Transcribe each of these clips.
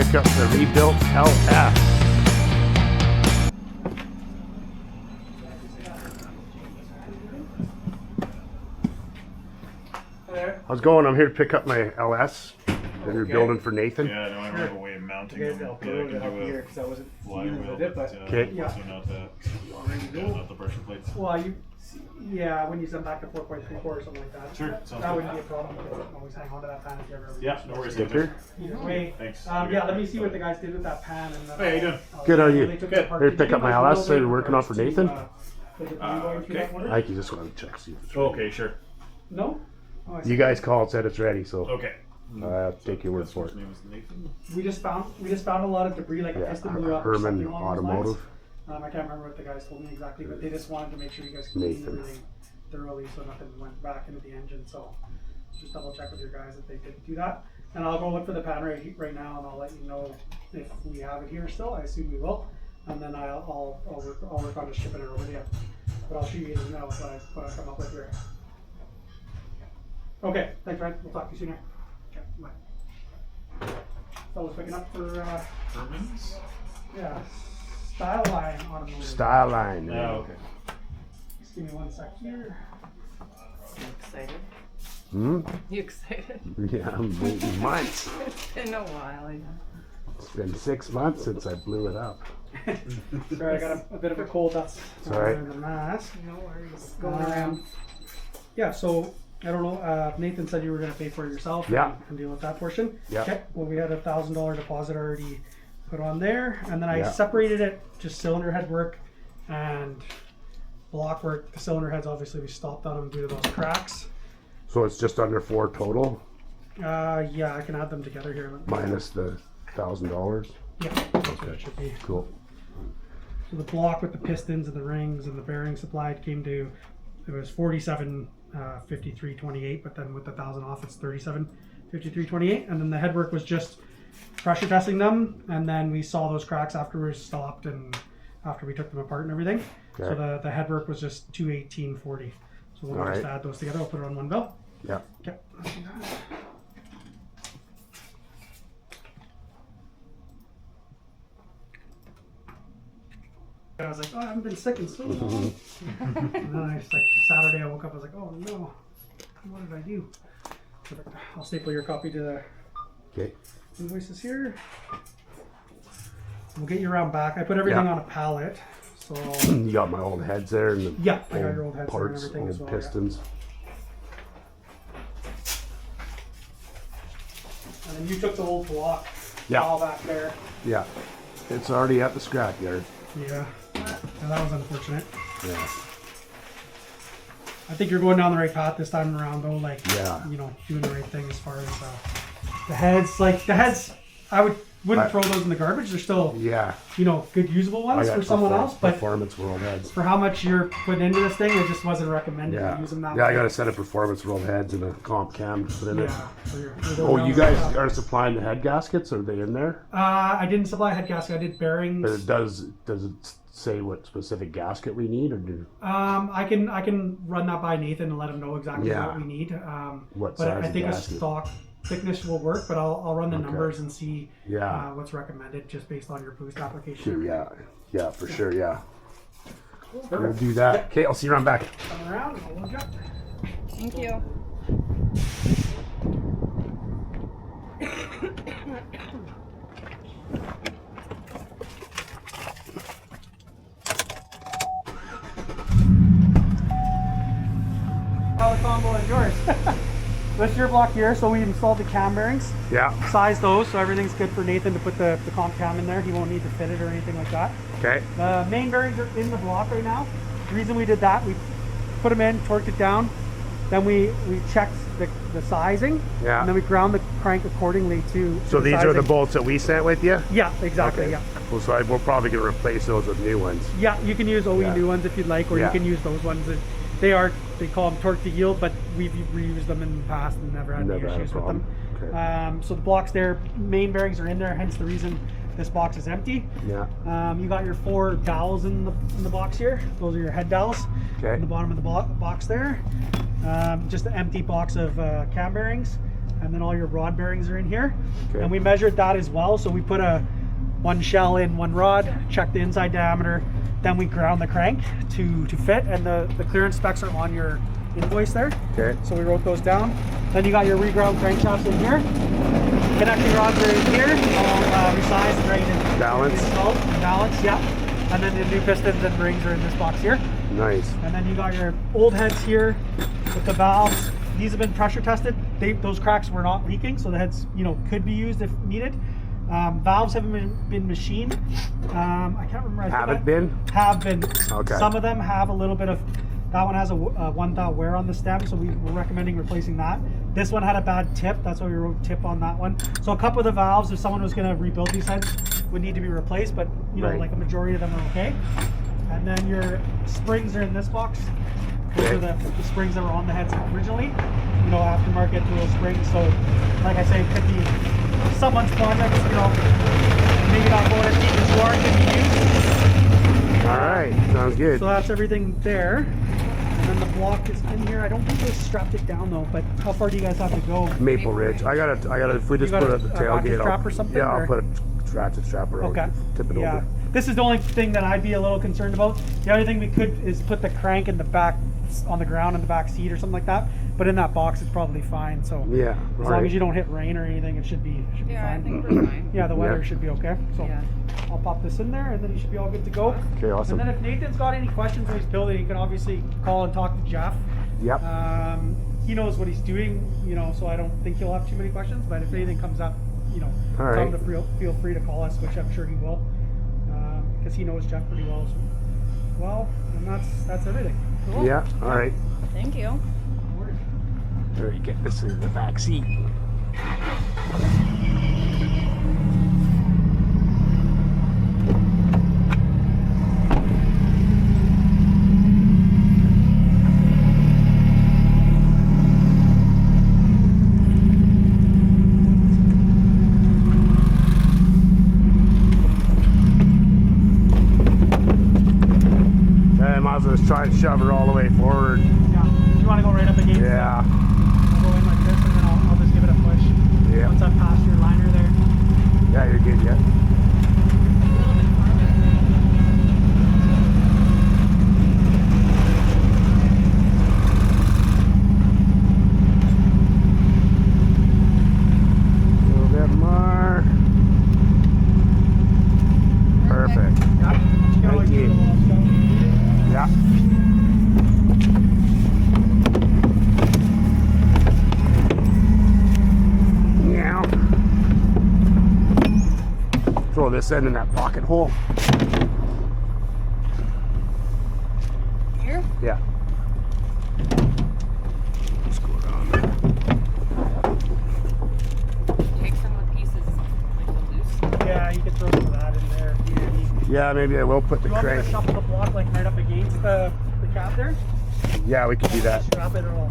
pick up the rebuilt LS. How's it going? I'm here to pick up my LS that you're building for Nathan. Yeah, no, I have a way of mounting them. I'll Yeah, I put it can up do here a because I wasn't flywheel, it, but Okay. yeah. not the pressure plates. Well, yeah, when you send back to 4.34 or something like that. Sure, sounds That good. wouldn't be a problem. You can always hang on to that pan if you ever. Yeah, no worries. Skipper? Either way. Thanks. Yeah, let me see what the guys did with that pan. And Hey, how you doing? Good, how are you? They took it Good. apart. Here, Did pick you up my guys LS, know so you're the working on for parts to, Nathan? was it you going through that order? I just want to check, see if it's ready. Okay, sure. No? Oh, I see. You guys called, said it's ready, so Okay. I'll take your word This for one's it. name is Nathan. We just found a lot of debris, like a Yeah, piston blew up or something Herman along those lines. Automotive. I can't remember what the guys told me exactly, but they just wanted to make sure you guys cleaned Nathan. everything thoroughly so nothing went back into the engine. So just double check with your guys that they did do that. And I'll go look for the pan right now, and I'll let you know if we have it here still. I assume we will, and then I'll work on just shipping it over to you. But I'll shoot you an email with what I come up with here. Okay, thanks, Ryan. We'll talk to you soon. Okay, bye. Fellas picking up for Herman's? yeah, Style Line Automotive. Style line. Yeah, okay. Just give me one sec here. You excited? Hmm? You excited? Yeah, I'm waiting months. It's been a while, I know. It's been 6 months since I blew it up. Sorry, I got a bit of a cold. That's It's all right. in the mask. No worries. Going around. Yeah, so I don't know. Nathan said you were going to pay for it yourself. Yeah. And deal with that portion. Yeah. Okay. Well, we had $1,000 deposit already put on there, and then I Yeah. separated it just cylinder head work and block work. The cylinder heads, obviously, we stopped on them due to those cracks. So it's just under 4 total, Yeah, I can add them together here. minus the $1,000. Yeah, that's what it should be. Cool. So the block with the pistons and the rings and the bearing supplied came to, it was 47.53.28, but then with the 1,000 off, it's 37.53.28. And then the headwork was just pressure testing them, and then we saw those cracks after we stopped and after we took them apart and everything. So Okay. the headwork was just 218.40. So we'll All just right. add those together. I'll put it on one bill. Yeah. Okay. Let's do that. I was like, oh, I haven't been sick in so long. And then Saturday I woke up, I was like, oh no, what did I do? Perfect. I'll staple your copy to the Okay. invoices here. We'll get you around back. I put everything Yeah. on a pallet. So You got my old heads there and the yeah, I got your old heads parts, and everything old as well. Yeah. pistons. And then you took the old block Yeah. all back there. Yeah. It's already at the scrapyard. Yeah. And that was unfortunate. Yeah. I think you're going down the right path this time around, though. Like, Yeah. you know, doing the right thing as far as the heads. Like the heads, I wouldn't throw those in the garbage. They're still, Yeah. you know, good usable I ones got for someone else. But Performance World heads. for how much you're putting into this thing, it just wasn't recommended Yeah. to use them that Yeah, I way. got a set of Performance World heads and a comp cam to put in it. Yeah. So you're Oh, going you down the guys right path. are supplying the head gaskets? Are they in there? I didn't supply head gasket. I did But bearings. it does it say what specific gasket we need, or do I can run that by Nathan and let him know exactly Yeah. what we need. What But size I of think a gasket? stock thickness will work. But I'll run the Okay. numbers and see Yeah. what's recommended just based on your boost application. Sure, yeah. Yeah, for sure, yeah. We'll Perfect. do that. Okay, I'll see you around back. Come around and I'll look up. Thank you. How the combo is yours. This is your block here, so we installed the cam bearings, Yeah. sized those, so everything's good for Nathan to put the comp cam in there. He won't need to fit it or anything like that. Okay. The main bearings are in the block right now. The reason we did that, we put them in, torqued it down, then we checked the sizing, Yeah. and then we ground the crank accordingly to So these are the sizing. bolts that we sent with you? Yeah, exactly, Okay. yeah. Well, so we're probably going to replace those with new ones. Yeah, you can use OE Yeah. new ones if you'd like, or Yeah. you can use those ones. They call them torque to yield, but we've reused them in the past and never had any Never had a issues with them. problem. Okay. So the blocks there, main bearings are in there, hence the reason this box is empty. Yeah. You got your 4 dowels in the box here. Those are your head dowels. Okay. In the bottom of the box there. Just an empty box of cam bearings. and then all your rod bearings are in here. Okay. And we measured that as well. So we put one shell in, one rod, check the inside diameter, then we ground the crank to fit, and the clearance specs are on your invoice there. Okay. So we wrote those down. Then you got your reground crankshafts in here. Connecting rods are in here, all resized and ready to Balance. install. Balance, yeah. And then the new pistons and rings are in this box here. Nice. And then you got your old heads here with the valves. These have been pressure tested. Those cracks were not leaking, so the heads, could be used if needed. Valves haven't been machined. I can't remember. Haven't been? Have been. Okay. Some of them have a little bit of. That one has a 1 wear on the stem, so we're recommending replacing that. This one had a bad tip. That's why we wrote tip on that one. So a couple of the valves, if someone was going to rebuild these heads, would need to be replaced, but Right. like a majority of them are okay. And then your springs are in this box. Those are the springs that were on the heads originally. Aftermarket dual springs. So, like I say, it could be someone's project. Maybe not going as deep as you are, it can be used. All right. Sounds good. So that's everything there. And then the block is in here. I don't think they strapped it down though. But how far do you guys have to go? Maple Ridge. I got to. If we just You got put it at the a ratchet tailgate, strap or something, Yeah, or? I'll put a ratchet strap around. Okay. Tip it Yeah. over. This is the only thing that I'd be a little concerned about. The other thing we could is put the crank in the back, on the ground in the back seat or something like that. But in that box, it's probably fine. So Yeah. as long as you don't hit rain or anything, it should be Yeah, I fine. think we're fine. Yeah, the weather Yeah. should be okay. So Yeah. I'll pop this in there, and then you should be all good to go. Okay, awesome. And then if Nathan's got any questions when he's building, he can obviously call and talk to Jeff. Yep. He knows what he's doing, so I don't think he'll have too many questions. But if anything comes up, All tell right. him to feel free to call us, which I'm sure he will, because he knows Jeff pretty well. And that's everything. Cool. Yeah. All right. Thank you. There, you get this in the back seat. I might as well just try and shove her all the way forward. Yeah. Do you want to go right up against? Yeah. I'll go in like this, and then I'll just give it a push. Yeah. Once I've passed your liner there. Yeah, you're good, yeah. A little bit more. Perfect. Yeah. You can always Thank you. do a little stuff. Yeah. Meow. Throw this in that pocket hole. Here? Yeah. Just go around there. Take some of the pieces like the loose. Yeah, you can throw some of that in there. if you need. Yeah, maybe I will put the You want me to crank. shuffle the block like right up against the cap there? Yeah, we could do that. Strap it or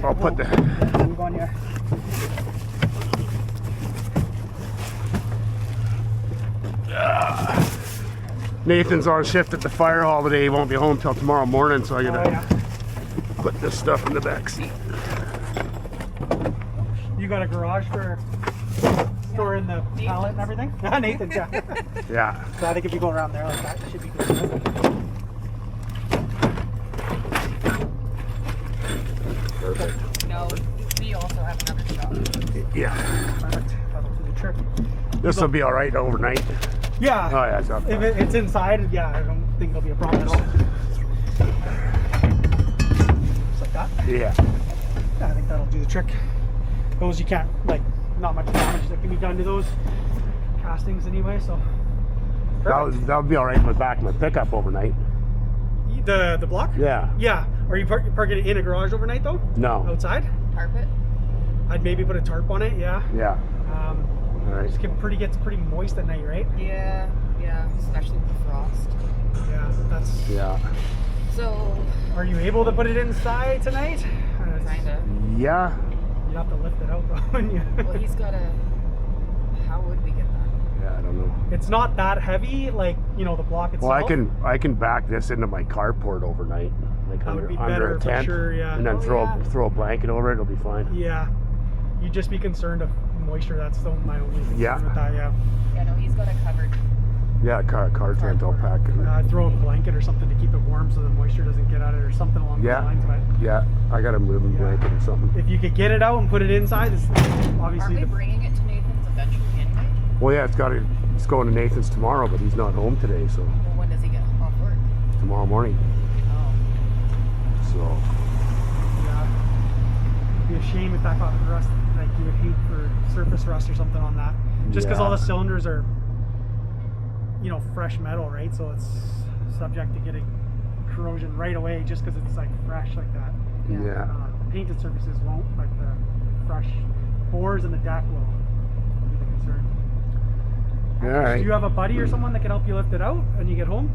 I'll put the. move on you. Nathan's on shift at the fire hall today. He won't be home till tomorrow morning, so I Oh, gotta yeah. put this stuff in the back seat. You got a garage for storing the pallet and everything? Nathan, yeah. Yeah. So I think if you go around there like that, it should be good. Perfect. No, we also have another shop. Yeah. Perfect. That'll do the trick. This will be all right overnight. Yeah. Oh yeah, it's not If bad. it's inside, yeah, I don't think there'll be a problem at all. Just like that. Yeah. Yeah, I think that'll do the trick. Those you can't, not much damage that can be done to those castings anyway, so. That'll be all right in the back of my pickup overnight. The block? Yeah. Yeah. Are you parking it in a garage overnight though? No. Outside? Carpet? I'd maybe put a tarp on it, yeah. Yeah. All right. Gets pretty moist at night, right? Yeah, especially with the frost. Yeah, that's. Yeah. So, Are you able to put it inside tonight? kinda. Yeah. You have to lift it out though. When you... Well, he's got a. How would we get that? Yeah. I don't know. It's not that heavy, the block itself. Well, I can back this into my carport overnight, like That would be under better a for tent, sure, yeah. and then Oh, throw yeah. throw a blanket over it. It'll be fine. Yeah. you'd just be concerned of moisture. That's my only concern Yeah. with that. Yeah. Yeah, no, he's got it covered. Yeah, car tent, I'll pack it. I'd throw a blanket or something to keep it warm so the moisture doesn't get at it or something along Yeah. those lines. But Yeah, I got a moving Yeah. blanket or something. if you could get it out and put it inside, it's Aren't obviously we bringing it to Nathan's eventually anyway? Well, yeah, it's going to Nathan's tomorrow, but he's not home today, so Well, when does he get off work? tomorrow morning. Oh. So yeah, it'd be a shame if that got rust. Like you would hate for surface rust or something on that. Just because all Yeah. the cylinders are, fresh metal, right? So it's subject to getting corrosion right away just because it's like fresh like that. yeah. Painted surfaces won't, but the fresh bores in the deck will be the concern. All right. Do you have a buddy or someone that can help you lift it out when you get home?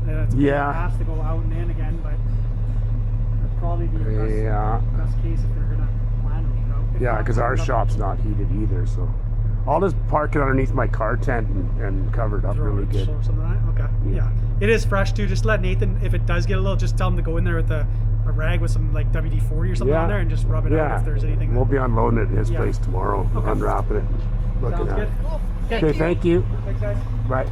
It's Yeah. Has to go out and in again, but that'd probably be your best case if you're gonna plan to leave it out. If Yeah, not, because our put it up- shop's not heated either, so I'll just park it underneath my car tent and cover it up throw really it good. or something like that. Okay. Yeah. It is fresh too. Just let Nathan, if it does get a little, just tell him to go in there with a rag with some like WD-40 or something Yeah. on there and just rub it out Yeah, if there's anything. we'll be unloading it at his Yeah. place tomorrow, Okay. unwrapping it, looking Sounds at good. it. Cool. Okay, thank you. Thanks, guys. Bye.